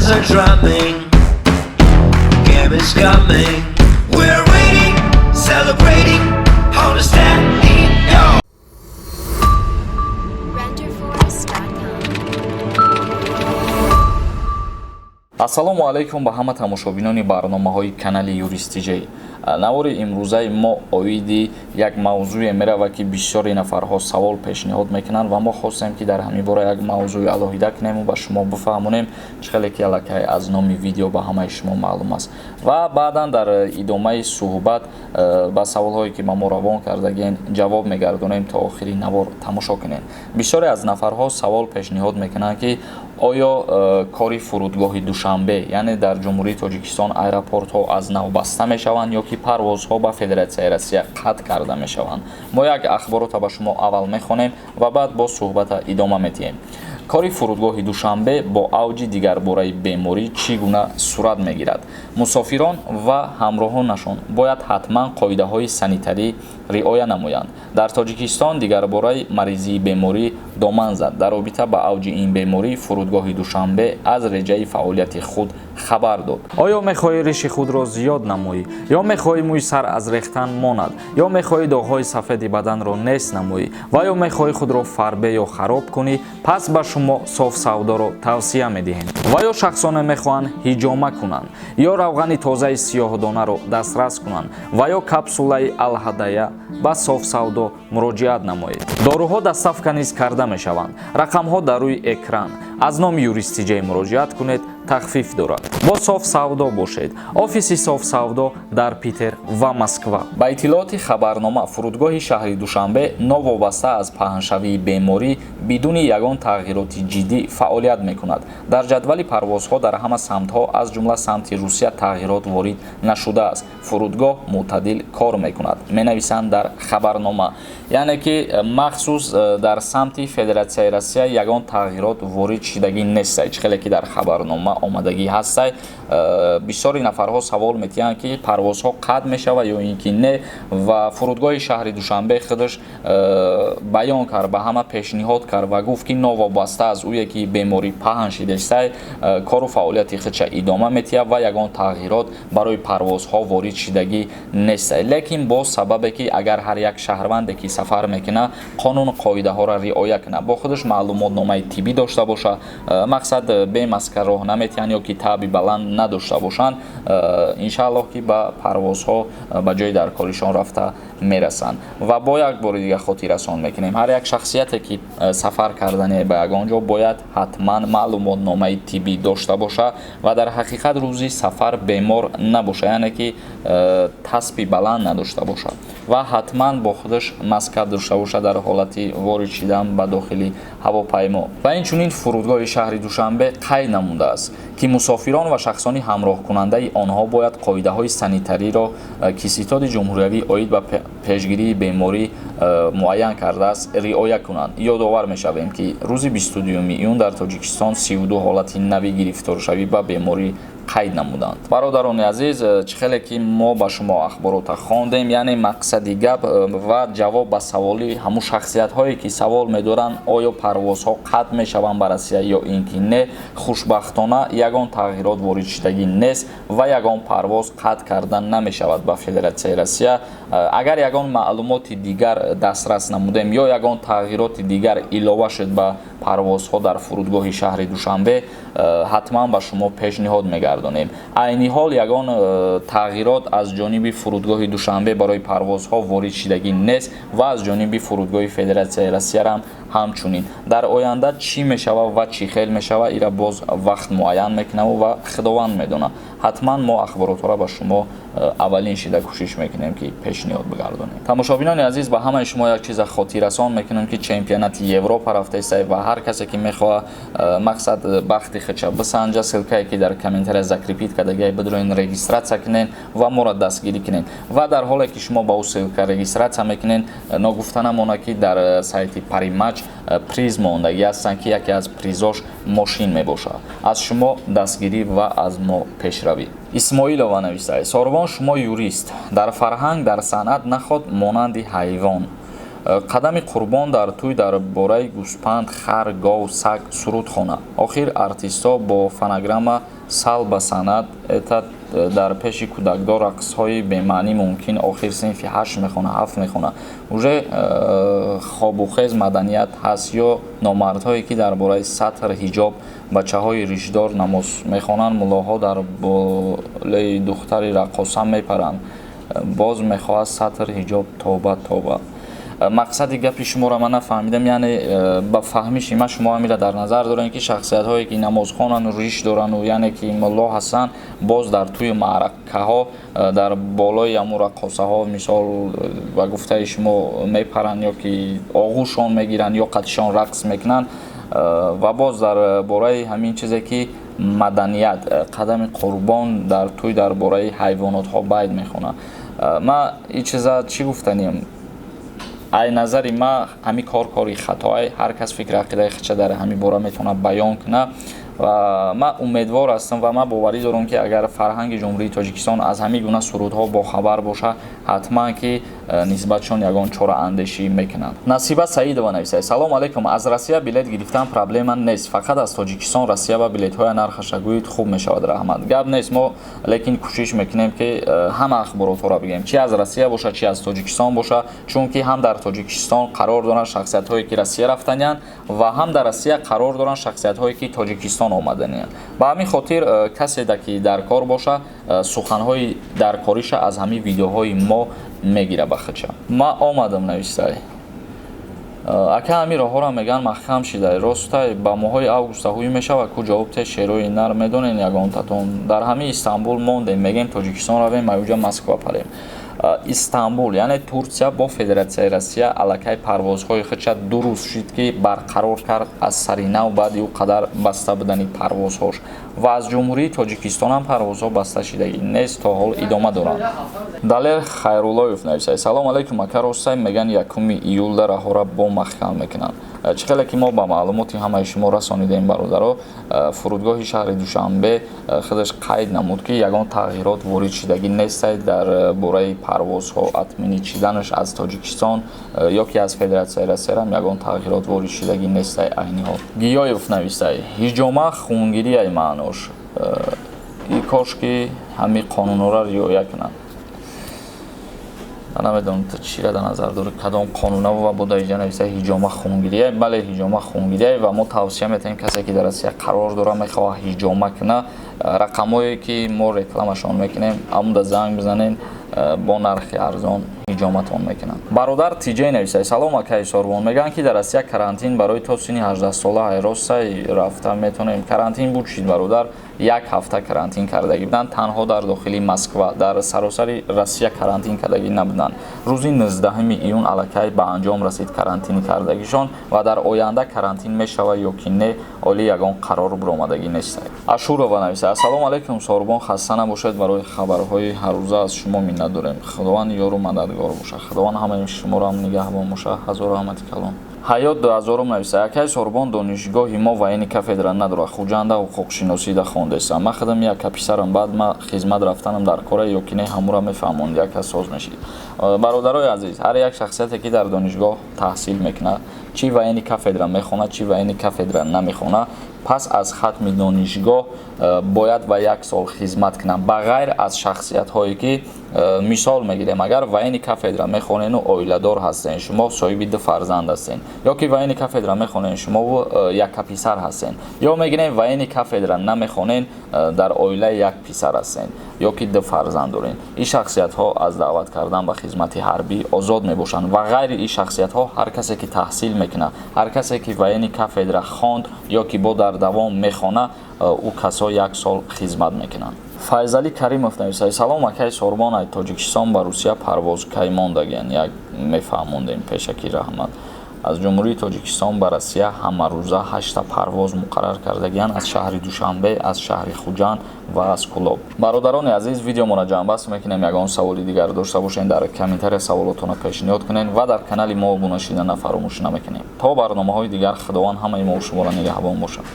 Drums are drumming, game is coming. We're waiting, celebrating, understanding. Yo. ассалому алайкум ба ҳама тамошобинони барномаҳои канали юристиҷей. навори имрӯзаи мо оиди як мавзӯе меравад ки бисёри нафарҳо савол пешниҳод мекунанд ва мо хостем ки дар ҳамин бора як мавзӯи алоҳида кунем ва ба шумо бифаҳмонем чӣ хеле ки аллакай аз номи видео ба ҳамаи шумо маълум аст ва баъдан дар идомаи суҳбат ба саволҳое ки ба мо равон кардаген ҷавоб мегардонем то охири навор тамошо кунем. бисёре аз нафарҳо савол пешниҳод мекунанд ки оё кори фурудгоҳи душанбе яъне дар ҷумҳурии тоҷикистон аэропортҳо аз нав баста мешаванд ё ки парвозҳо ба федератсияи россия қатъ карда мешаванд. мо як ахборота ба шумо аввал мехонем ва баъд бо суҳбата идома медиҳем. кори фурудгоҳи душанбе бо авҷи дигарбораи беморӣ чӣ гуна сурат мегирад? мусофирон ва ҳамроҳонашон бояд ҳатман қоидаҳои санитарӣ риоя намоянд. дар тоҷикистон дигарбораи маризии беморӣ доман зад. дар робита ба авҷи ин беморӣ фурудгоҳи душанбе аз реҷаи фаъолияти худ хабар дод. оё мехоҳӣ риши худро зиёд намоӣ ё мехоҳӣ мӯи сар аз рехтан монад ё мехоҳӣ доғҳои сафеди баданро нест намоӣ ва ё мехоҳӣ худро фарбе ё хароб кунӣ, пас ба шумо софсавдоро тавсия медиҳем. ва ё шахсоне мехоҳанд ҳиҷома кунанд ё равғани тозаи сиёҳдонаро дастрас кунанд ва ё капсулаи алҳадая ба софсавдо муроҷиат намоед. доруҳо доставка низ карда мешаванд. рақамҳо дар рӯи экран. аз номи юристиҷей муроҷиат кунед, тахфиф дорад. бо софсавдо бошед. офиси софсавдо дар Питер ва Москва. ба иттилооти хабарнома фурудгоҳи шаҳри душанбе новобаста аз паҳншавии беморӣ бидуни ягон тағйироти ҷиддӣ фаъолият мекунад. дар ҷадвали парвозҳо дар ҳама самтҳо аз ҷумла самти Русия тағйирот ворид нашудааст. фурудгоҳ мӯътадил кор мекунад, менависанд дар хабарнома. яъне ки махсус дар самти федератсияи Россия ягон тағйирот ворид шидагӣ нестай. чӣ хеле ки дар хабарнома омадагӣ ҳастай. бисёри нафарҳо савол метиҳанд ки парвозҳо қатъ мешавад ё ин ки не ва фурудгоҳи шаҳри душанбе худаш баён кард, ба ҳама пешниҳод кард ва гуфт ки новобаста аз ӯе ки беморӣ паҳн шидастай кору фаъолияти худша идома метиҳад ва ягон тағйирот барои парвозҳо ворид шидагӣ нестай. лекин бо сабабе ки агар ҳар як шаҳрванде ки сафар мекунад қонун қоидаҳоро риоя кунад, бо худаш маълумотномаи тиббӣ дошта бошад, мақсад бемаска роҳ наметиҳанд ё ки таъби баланд надошта бошанд, иншааллоҳ ки ба парвозҳо ба ҷои даркоришон рафта мерасанд. ва бо як бори дигар хотиррасон мекунем, ҳар як шахсияте ки сафар кардане ба ягон ҷо бояд ҳатман маълумотномаи тиббӣ дошта бошад ва дар ҳақиқат рӯзи сафар бемор набошад, яъне ки таспи баланд надошта бошад ва ҳатман бо худаш маска дошта бошад дар ҳолати ворид шидан ба дохили ҳавопаймо. ва инчунин фурудгоҳи шаҳри душанбе қайд намудааст ки мусофирон ва шахсони ҳамроҳкунандаи онҳо бояд қоидаҳои санитариро ки ситоди ҷумҳуриявӣ оид ба пешгирии беморӣ муайян кардааст риоя кунанд. ёдовар мешавем ки рӯзи 22 июн дар тоҷикистон 32 ҳолати нави гирифторшавӣ ба беморӣ қайд намуданд. бародарони азиз, чӣ хеле ки мо ба шумо ахборота хондем, яъне мақсади гап ва ҷавоб ба саволи ҳамун шахсиятҳое ки савол медоранд оё парвозҳо қатъ мешаванд ба Россия ё ин ки не, хушбахтона ягон тағйирот ворид шидагӣ нест ва ягон парвоз қатъ карда намешавад ба федератсияи Россия. агар ягон маълумоти дигар дастрас намудем ё ягон тағйироти дигар илова шуд ба парвозҳо дар фурудгоҳи шаҳри душанбе, ҳатман ба шумо пешниҳод мегардонем. айни ҳол ягон тағйирот аз ҷониби фурудгоҳи душанбе барои парвозҳо ворид шидагӣ нест ва аз ҷониби фурудгоҳи федератсияи Россияам ҳамчунин. дар оянда чӣ мешавад ва чӣ хел мешавад, ира боз вақт муайян мекунам ва худованд медонад. ҳатман мо ахборотро ба шумо аввалин шида кӯшиш мекунем ки пешниҳод бигардонем. тамошобинони азиз, ба ҳамаи шумо як чиза хотиррасон мекунем ки чемпионати Европа рафтаистай ва ҳар касе ки мехоҳад мақсад бахти худша бисанҷа, силкае ки дар комментария закрепит кардагиай бидроин регистратсия кунен ва моро дастгирӣ кунен. ва дар ҳоле ки шумо ба ӯ силка регистратсия мекунен, ногуфта намонад ки дар сайти Паримач приз мондагӣ ҳастанд ки яке аз призош мошин мебошад. аз шумо дастгирӣ ва аз мо пешравӣ. исмоилова нависаи: сорвон, шумо юрист, дар фарҳанг, дар санъат наход монанди ҳайвон. қадами қурбон дар тӯй дар бораи гӯспанд, хар, гов, саг суруд хона. Охир артистҳо бо фонограмма сал ба санад этад дар пеши кӯдакдор рақсҳои бемаънӣ мумкин охир синфи 8 мехона, 7 мехона. Уже хобухез маданият ҳаст ё номардҳое ки дар бораи сатр, ҳиҷоб, бачаҳои ришдор намоз мехонанд, муллоҳо дар болаи духтари раққоса мепаранд. Боз мехоҳад сатр, ҳиҷоб, тоба. мақсади гапи шуморо ман нафаҳмидам, яъне ба фаҳми шима шумо ҳамира дар назар дорем ки шахсиятҳое ки намозхонану риш дорану яъне ки мулло ҳастанд, боз дар тӯи маъракаҳо дар болои ҳамун раққосаҳо мисол ба гуфтаи шумо мепаранд ё ки оғӯшон мегиранд ё қатишон рақс мекунанд ва боз дар бораи ҳамин чизе ки маданият, қадами қурбон дар тӯй дар бораи ҳайвонотҳо байд мехонад. ман ин чиза чӣ гуфтанем, ай назари ман ҳами кори хатоай, ҳар кас фикри ақидаи худша дар ҳами бора метавонад баён кунад ва ман умедвор ҳастам ва ман боварӣ дорам ки агар фарҳанги ҷумҳурии Тоҷикистон аз ҳамин гуна сурудҳо бохабар боша, ҳатман ки нисбатшон ягон чораандешӣ мекунанд. Насиба Саидова нависад: салом алейкум, аз Россия билет гирифтан проблема нест, фақат аз Тоҷикистон Россия ба билетҳои нархаша гӯед хуб мешавад. Раҳмат. Гап нест, мо лекин кӯшиш мекунем ки ҳама ахборотҳоро бигем, чи аз Россия боша, чи аз Тоҷикистон боша, чунки ҳам дар Тоҷикистон қарор доранд шахсиятҳое ки Россия рафтаниянд ва ҳам дар Россия қарор доранд шахсиятҳое ки Тоҷикистон омаданиянд. Ба ҳамин хотир касе ки дар кор боша, суханҳои даркориша аз ҳамин видеоҳои мо мегира ба худша. Ман омадам навистай. Ака ҳамин роҳҳоро меган маҳкам шидай. Ростай ба моҳои август ҳуй мешавад ку ҷавоб те шерои нар медонен ягонтатон. Дар ҳамин Истанбул мондем, мегем Тоҷикистон равем, маюҷа Москва парем. Истанбул яъне Турсия бо Федератсияи Россия аллакай парвозҳои худша 2 рӯз шуд ки барқарор кард аз сари нав баъди ӯ қадар баста будани парвозҳош ва аз ҷумҳурии Тоҷикистон ҳам парвозҳо баста шидагӣ нест, то ҳол идома доранд. Далер Хайруллоев нависад: салом алейкум, ака ростай меган 1 июлда раҳора бо маҳкам мекунанд. Чӣ хеле ки мо ба маълумоти ҳамаи шумо расонидем бародаро, фурудгоҳи шаҳри Душанбе худаш қайд намуд ки ягон тағйирот ворид шидагӣ нестай дар бораи парвозҳо, атминӣ чиданаш аз Тоҷикистон ё ки аз Федератсияи Россия ҳам ягон тағйирот ворид шидагӣ нестай айни ҳол. Гиёев нависад: ҳиҷома хунгирияи маънош. И кош ки ҳамин қонунҳоро риоя кунанд. намедонам то чиро дар назар дорӣ, кадом қонунаво ва буда иҷа нависад ҳиҷома хунгирия. Бале ҳиҷома хунгирия ва мо тавсия метавонем касе ки дар Россия қарор дора мехоҳад ҳиҷома куна, рақамое ки мо рекламашон мекунем амуда занг бизанен, бо нархи арзон ҳиҷоматон мекунанд. Бародар Тиҷей нависад: салом акаи Сорбон, мегӯянд ки дар Россия карантин барои то синни 18 сола ростай рафта метавонем. Карантин буд шид бародар, 1 ҳафта карантин кардагӣ буданд, танҳо дар дохили Москва, дар саросари Россия карантин кардагӣ набуданд. Рӯзи 19 июн аллакай ба анҷом расид карантини кардагишон ва дар оянда карантин мешавад ё ки не, оли ягон қарор биромадагӣ нест. Ашурова нависад: салом алейкум Сорбон, хаста набошед, барои хабарҳои ҳаррӯза аз шумо миннат дорем. Худованд ёру мададгор боша. Худованд ҳамаи шуморо ҳам нигаҳбон боша. ҳазору ҳамати калом. ҳаёт 2000 нависад: акаи Сорбон, донишгоҳи мо вайни кафедра надорад, хуҷанда ҳуқуқшиносида хондеста. Ман худам яка писарам, баъд ман хизмат рафтанам дар кора ё ки не ҳамура мефаҳмонд, яка соз мешид. Бародарои азиз, ҳар як шахсияте ки дар донишгоҳ таҳсил мекунад, чи вайни кафедра мехонад, чи вайни кафедра намехонад, пас аз хатми донишгоҳ бояд ва 1 сол хизмат кунад, ба ғайр аз шахсиятҳое ки мисол мегирем, агар вайни кафедра мехонену оиладор ҳастен, шумо соҳиби 2 фарзанд ҳастен, ё ки вайни кафедра мехонен, шумо яка писар ҳастен, ё мегирем вайни кафедра намехонен, дар оила 1 писар ҳастен, ё ки 2 фарзанд дорен. ин шахсиятҳо аз даъват кардан ба хизмати ҳарбӣ озод мебошанд ва ғайри ин шахсиятҳо ҳар касе ки таҳсил мекунад, ҳар касе ки вайни кафедра хонд ё ки бо дар давом мехона, ӯ касо 1 сол хизмат мекунанд. Файзали Каримов нависад: салом акаи Сорбон, ай Тоҷикистон ба Русия парвоз кай мондагиян, як мефаҳмондем пешакӣ раҳмат. аз ҷумҳурии Тоҷикистон ба Россия ҳамарӯза 8 парвоз муқаррар кардагиянд аз шаҳри Душанбе, аз шаҳри Хуҷанд ва аз Кӯлоб. Бародарони азиз, видеоморо ҷамъбаст мекунем. Ягон саволи дигар дошта бошед, дар комментария саволотона пешниҳод кунед ва дар канали мо обуна шиданро фаромӯш намекунед. То барномаҳои дигар, худованд ҳамаи мо шуморо нигаҳбон бошад.